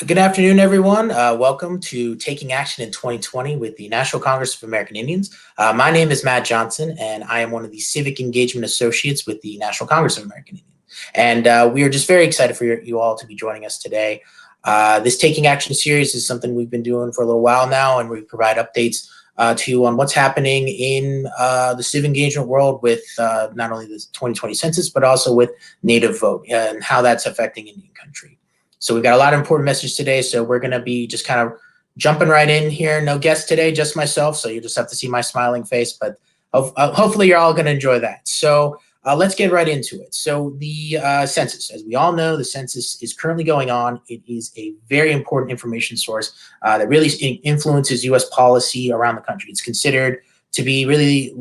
Good afternoon, everyone. Welcome to Taking Action in 2020 with the National Congress of American Indians. My name is Matt Johnson, and I am one of the Civic Engagement Associates with the National Congress of American Indians. And we are just very excited for you all to be joining us today. This Taking Action series is something we've been doing for a little while now, and we provide updates to you on what's happening in the civic engagement world with not only the 2020 census, but also with Native vote and how that's affecting Indian country. So we've got a lot of important messages today. So we're going to be just kind of jumping right in here. No guests today, just myself. So you just have to see my smiling face, but hopefully you're all going to enjoy that. So let's get right into it. So the census, as we all know, the census is currently going on. It is a very important information source that really influences U.S. policy around the country. It's considered to be really,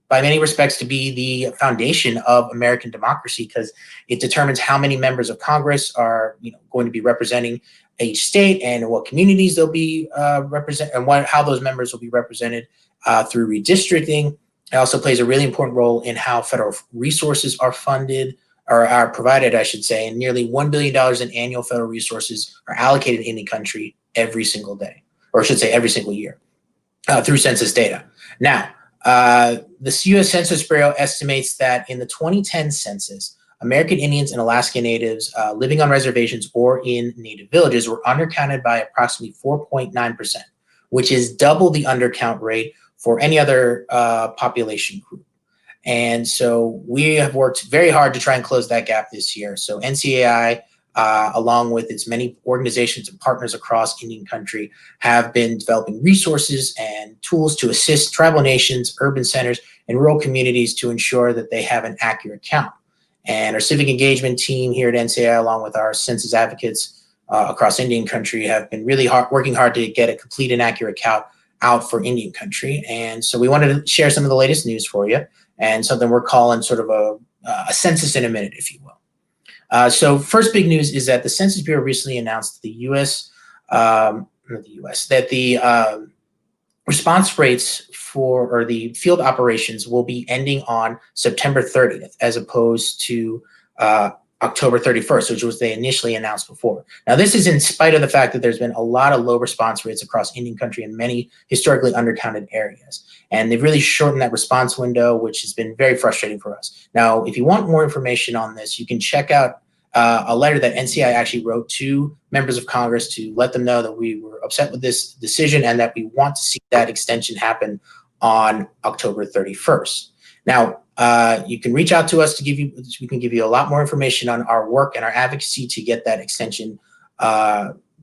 by many respects, to be the foundation of American democracy, because it determines how many members of Congress are going to be representing each state and what communities they'll be represent, and how those members will be represented through redistricting. It also plays a really important role in how federal resources are funded, or are provided, I should say, and nearly $1 billion in annual federal resources are allocated in the country every single day, or I should say every single year, through census data. Now, the U.S. Census Bureau estimates that in the 2010 census, American Indians and Alaska Natives living on reservations or in native villages were undercounted by approximately 4.9%, which is double the undercount rate for any other population group. And so we have worked very hard to try and close that gap this year. So Ncai, along with its many organizations and partners across Indian country, have been developing resources and tools to assist tribal nations, urban centers, and rural communities to ensure that they have an accurate count. And our civic engagement team here at Ncai, along with our census advocates across Indian country, have been really working hard to get a complete and accurate count out for Indian country. And so we wanted to share some of the latest news for you, and something we're calling sort of a census in a minute, if you will. So first big news is that the Census Bureau recently announced that the response rates or the field operations will be ending on September 30th, as opposed to October 31st, which was they initially announced before. Now, this is in spite of the fact that there's been a lot of low response rates across Indian country in many historically undercounted areas. And they've really shortened that response window, which has been very frustrating for us. Now, if you want more information on this, you can check out a letter that Ncai actually wrote to members of Congress to let them know that we were upset with this decision and that we want to see that extension happen on October 31st. Now, you can reach out to us we can give you a lot more information on our work and our advocacy to get that extension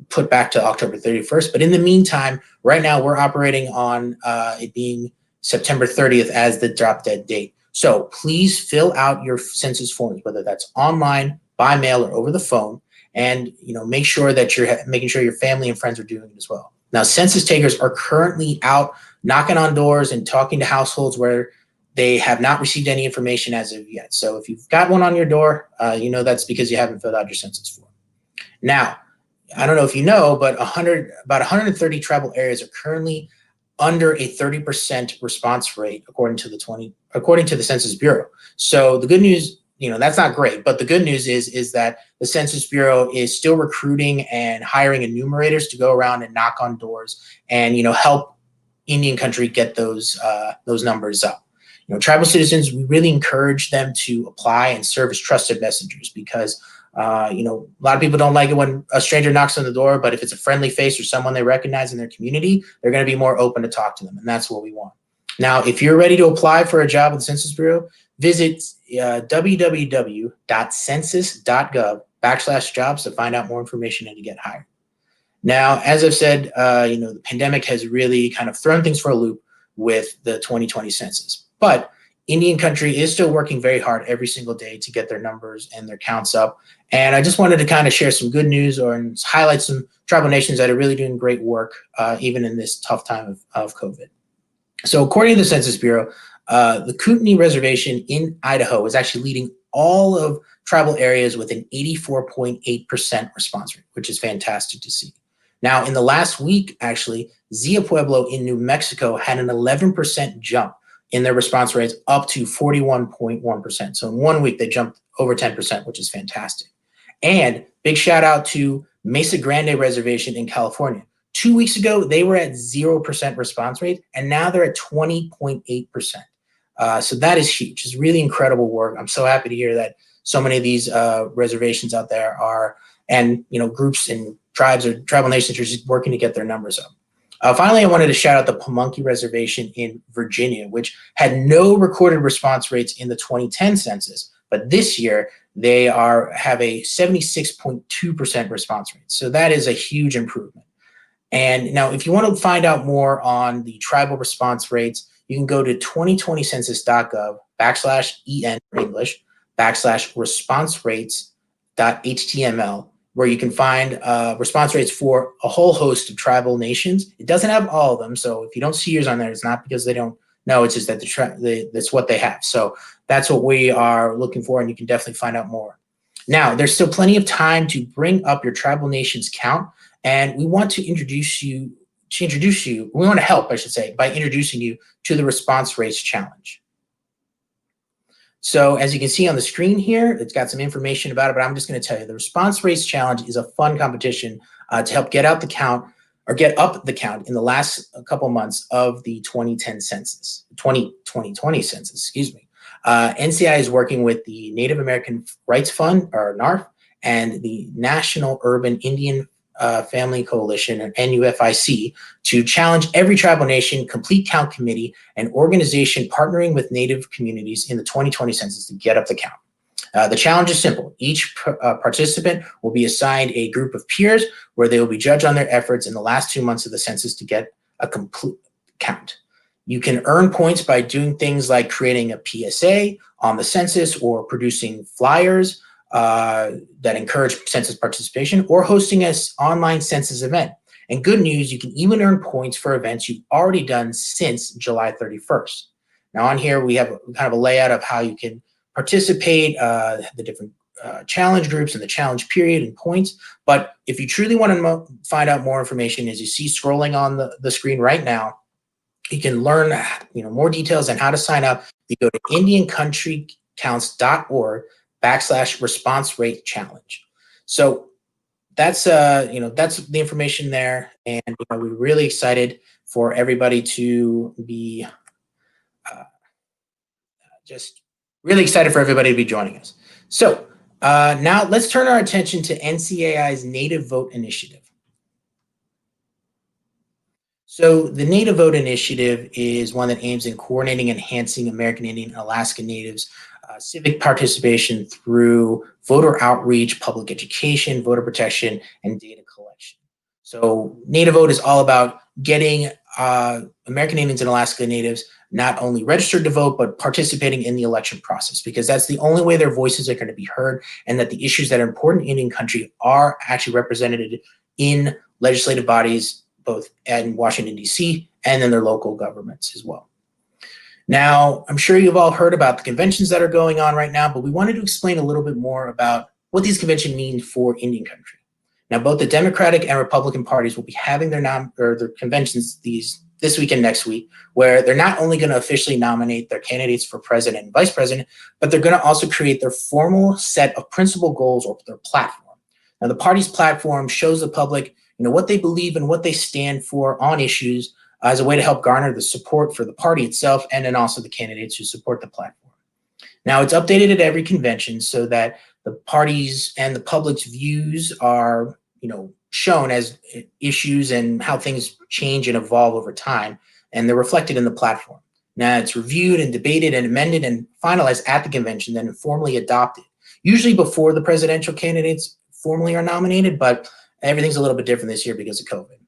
put back to October 31st. But in the meantime, right now we're operating on it being September 30th as the drop dead date. So please fill out your census forms, whether that's online, by mail, or over the phone, and make sure that you're making sure your family and friends are doing it as well. Now, census takers are currently out knocking on doors and talking to households where they have not received any information as of yet. So if you've got one on your door, that's because you haven't filled out your census form. Now, I don't know if you know, but about 130 tribal areas are currently under a 30% response rate, according to the Census Bureau. So the good news, that's not great, but the good news is that the Census Bureau is still recruiting and hiring enumerators to go around and knock on doors and help Indian country get those numbers up. Tribal citizens, we really encourage them to apply and serve as trusted messengers, because a lot of people don't like it when a stranger knocks on the door, but if it's a friendly face or someone they recognize in their community, they're going to be more open to talk to them, and that's what we want. Now, if you're ready to apply for a job with the Census Bureau, visit www.census.gov/jobs to find out more information and to get hired. Now, as I've said, the pandemic has really kind of thrown things for a loop with the 2020 census. But Indian country is still working very hard every single day to get their numbers and their counts up. And I just wanted to kind of share some good news or highlight some tribal nations that are really doing great work, even in this tough time of COVID. So according to the Census Bureau, the Kootenai Reservation in Idaho is actually leading all of tribal areas with an 84.8% response rate, which is fantastic to see. Now, in the last week, actually, Zia Pueblo in New Mexico had an 11% jump in their response rates, up to 41.1%. So in 1 week, they jumped over 10%, which is fantastic. And big shout out to Mesa Grande Reservation in California. 2 weeks ago, they were at 0% response rate, and now they're at 20.8%. So that is huge. It's really incredible work. I'm so happy to hear that so many of these reservations out there are, and groups and tribes or tribal nations are just working to get their numbers up. Finally, I wanted to shout out the Pamunkey Reservation in Virginia, which had no recorded response rates in the 2010 census, but this year they have a 76.2% response rate. So that is a huge improvement. And now, if you want to find out more on the tribal response rates, you can go to 2020census.gov/EN for English /response rates.html, where you can find response rates for a whole host of tribal nations. It doesn't have all of them, so if you don't see yours on there, it's not because they don't know, it's just that that's what they have. So that's what we are looking for, and you can definitely find out more. Now, there's still plenty of time to bring up your tribal nations count, and we want to we want to help, I should say, by introducing you to the Response Rates Challenge. So as you can see on the screen here, it's got some information about it, but I'm just going to tell you the Response Rates Challenge is a fun competition to help get up the count in the last couple months of the 2020 census, excuse me. NCI is working with the Native American Rights Fund, or NARF, and the National Urban Indian Family Coalition, or NUFIC, to challenge every tribal nation, complete count committee, and organization partnering with Native communities in the 2020 census to get up the count. The challenge is simple. Each participant will be assigned a group of peers where they will be judged on their efforts in the last 2 months of the census to get a complete count. You can earn points by doing things like creating a PSA on the census, or producing flyers that encourage census participation, or hosting an online census event. And good news, you can even earn points for events you've already done since July 31st. Now on here, we have kind of a layout of how you can participate, the different challenge groups and the challenge period and points. But if you truly want to find out more information, as you see scrolling on the screen right now, you can learn more details on how to sign up. You go to indiancountrycounts.org /response rate challenge. So that's that's the information there, and we're really excited for everybody to be just really excited for everybody to be joining us. So now let's turn our attention to NCAI's Native Vote Initiative. So the Native Vote Initiative is one that aims in coordinating and enhancing American Indian and Alaska Natives civic participation through voter outreach, public education, voter protection, and data collection. So Native Vote is all about getting American Indians and Alaska Natives not only registered to vote, but participating in the election process, because that's the only way their voices are going to be heard, and that the issues that are important in Indian country are actually represented in legislative bodies, both in Washington, D.C., and in their local governments as well. Now, I'm sure you've all heard about the conventions that are going on right now, but we wanted to explain a little bit more about what these conventions mean for Indian country. Now, both the Democratic and Republican parties will be having their conventions this week and next week, where they're not only going to officially nominate their candidates for president and vice president, but they're going to also create their formal set of principal goals, or their platform. Now, the party's platform shows the public what they believe and what they stand for on issues, as a way to help garner the support for the party itself, and then also the candidates who support the platform. Now, it's updated at every convention so that the parties and the public's views are shown as issues and how things change and evolve over time, and they're reflected in the platform. Now, it's reviewed and debated and amended and finalized at the convention, then formally adopted, usually before the presidential candidates formally are nominated, but everything's a little bit different this year because of COVID.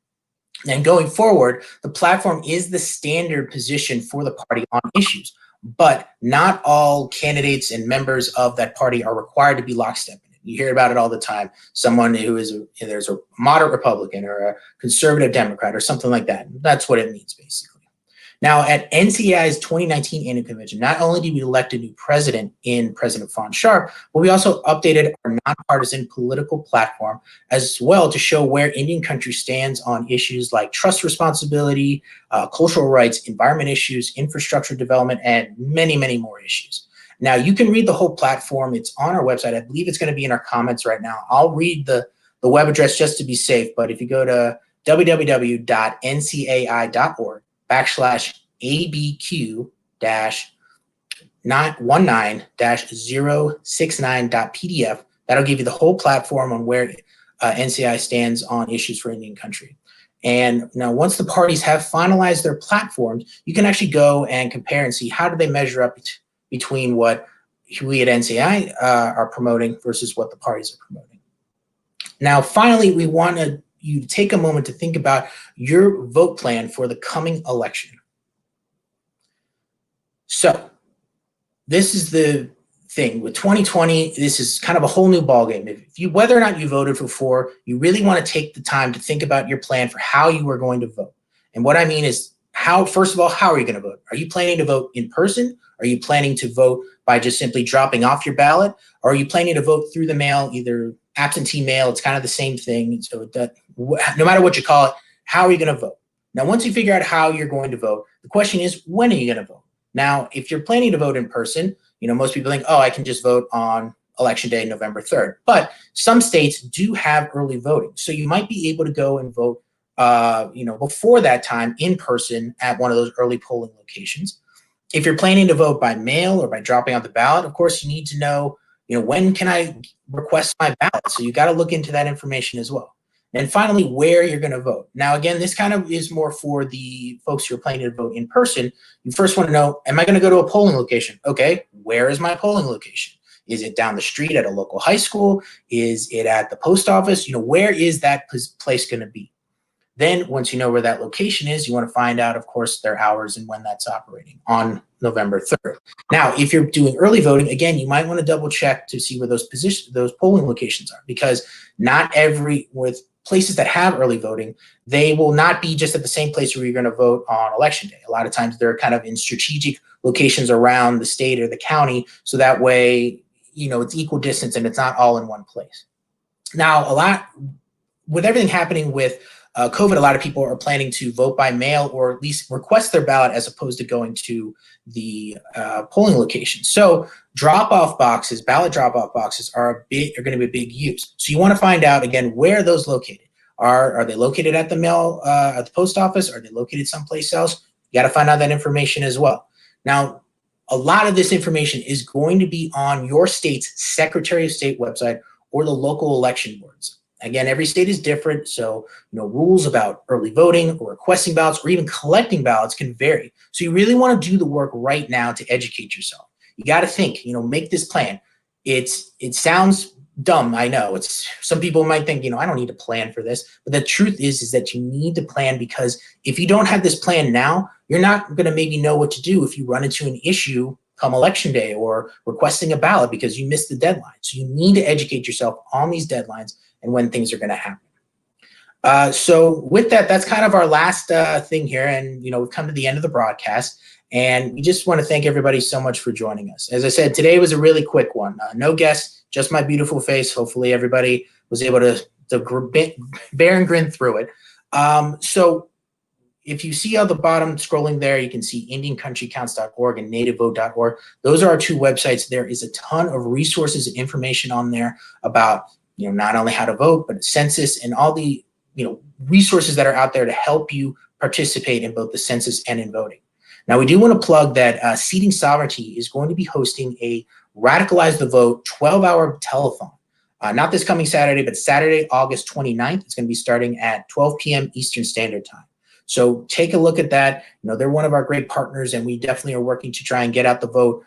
And going forward, the platform is the standard position for the party on issues, but not all candidates and members of that party are required to be lockstep in it. You hear about it all the time. Someone who is there's a moderate Republican or a conservative Democrat or something like that. That's what it means, basically. Now, at NCAI's 2019 annual convention, not only did we elect a new president in President Fawn Sharp, but we also updated our nonpartisan political platform as well to show where Indian country stands on issues like trust responsibility, cultural rights, environment issues, infrastructure development, and many, many more issues. Now, you can read the whole platform. It's on our website. I believe it's going to be in our comments right now. I'll read the the web address just to be safe, but if you go to www.ncai.org/abq-19-069.pdf, that'll give you the whole platform on where NCI stands on issues for Indian country. And now once the parties have finalized their platforms, you can actually go and compare and see how do they measure up between what we at NCI are promoting versus what the parties are promoting. Now, finally, we want you to take a moment to think about your vote plan for the coming election. So this is the thing with 2020, this is kind of a whole new ballgame. Whether or not you voted before, you really want to take the time to think about your plan for how you are going to vote. And what I mean is first of all, how are you going to vote? Are you planning to vote in person? Are you planning to vote by just simply dropping off your ballot? Or are you planning to vote through the mail, either absentee mail? It's kind of the same thing. So no matter what you call it, how are you going to vote? Now, once you figure out how you're going to vote, the question is, when are you going to vote? Now, if you're planning to vote in person, most people think, oh, I can just vote on election day, November 3rd. But some states do have early voting. So you might be able to go and vote, before that time in person at one of those early polling locations. If you're planning to vote by mail or by dropping out the ballot, of course, you need to know, when can I request my ballot? So you got to look into that information as well. And finally, where you're going to vote. Now, again, this kind of is more for the folks who are planning to vote in person. You first want to know, am I going to go to a polling location? Okay, where is my polling location? Is it down the street at a local high school? Is it at the post office? Where is that place going to be? Then once you know where that location is, you want to find out, of course, their hours and when that's operating on November 3rd. Now, if you're doing early voting, again, you might want to double check to see where those polling locations are, because not with places that have early voting, they will not be just at the same place where you're going to vote on election day. A lot of times they're kind of in strategic locations around the state or the county, so that way, it's equal distance and it's not all in one place. Now, with everything happening with COVID, a lot of people are planning to vote by mail or at least request their ballot as opposed to going to the polling location. So ballot drop-off boxes are going to be a big use. So you want to find out, again, where are those located? Are they located at the at the post office? Are they located someplace else? You got to find out that information as well. Now, a lot of this information is going to be on your state's Secretary of State website or the local election boards. Again, every state is different, so rules about early voting or requesting ballots or even collecting ballots can vary. So you really want to do the work right now to educate yourself. You got to think, make this plan. It sounds dumb, I know. Some people might think, I don't need to plan for this, but the truth is that you need to plan, because if you don't have this plan now, you're not going to maybe know what to do if you run into an issue come election day or requesting a ballot because you missed the deadline. So you need to educate yourself on these deadlines and when things are going to happen. So with that, that's kind of our last thing here. And, we've come to the end of the broadcast. And we just want to thank everybody so much for joining us. As I said, today was a really quick one. No guests, just my beautiful face. Hopefully everybody was able to bear and grin through it. So if you see on the bottom scrolling there, you can see IndianCountryCounts.org and NativeVote.org. Those are our two websites. There is a ton of resources and information on there about not only how to vote, but census and all the resources that are out there to help you participate in both the census and in voting. Now, we do want to plug that Seating Sovereignty is going to be hosting a Radicalize the Vote 12-hour telethon. Not this coming Saturday, but Saturday, August 29th. It's going to be starting at 12 p.m. Eastern Standard Time. So take a look at that. They're one of our great partners, and we definitely are working to try and get out the vote.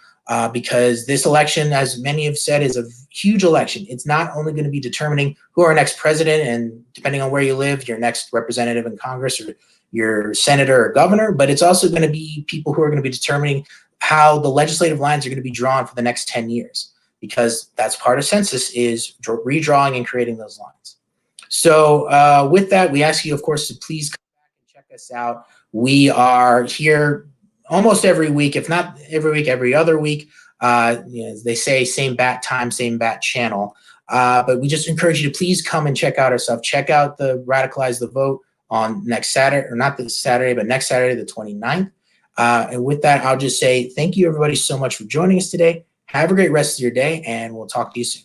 Because this election, as many have said, is a huge election. It's not only going to be determining who our next president and, depending on where you live, your next representative in Congress or your senator or governor, but it's also going to be people who are going to be determining how the legislative lines are going to be drawn for the next 10 years, because that's part of Census, is redrawing and creating those lines. So with that, we ask you, of course, to please come back and check us out. We are here almost every week, if not every week, every other week. As they say, same bat time, same bat channel. But we just encourage you to please come and check out our stuff. Check out the Radicalize the Vote on next Saturday, or not this Saturday, but next Saturday, the 29th. And with that, I'll just say thank you, everybody, so much for joining us today. Have a great rest of your day, and we'll talk to you soon.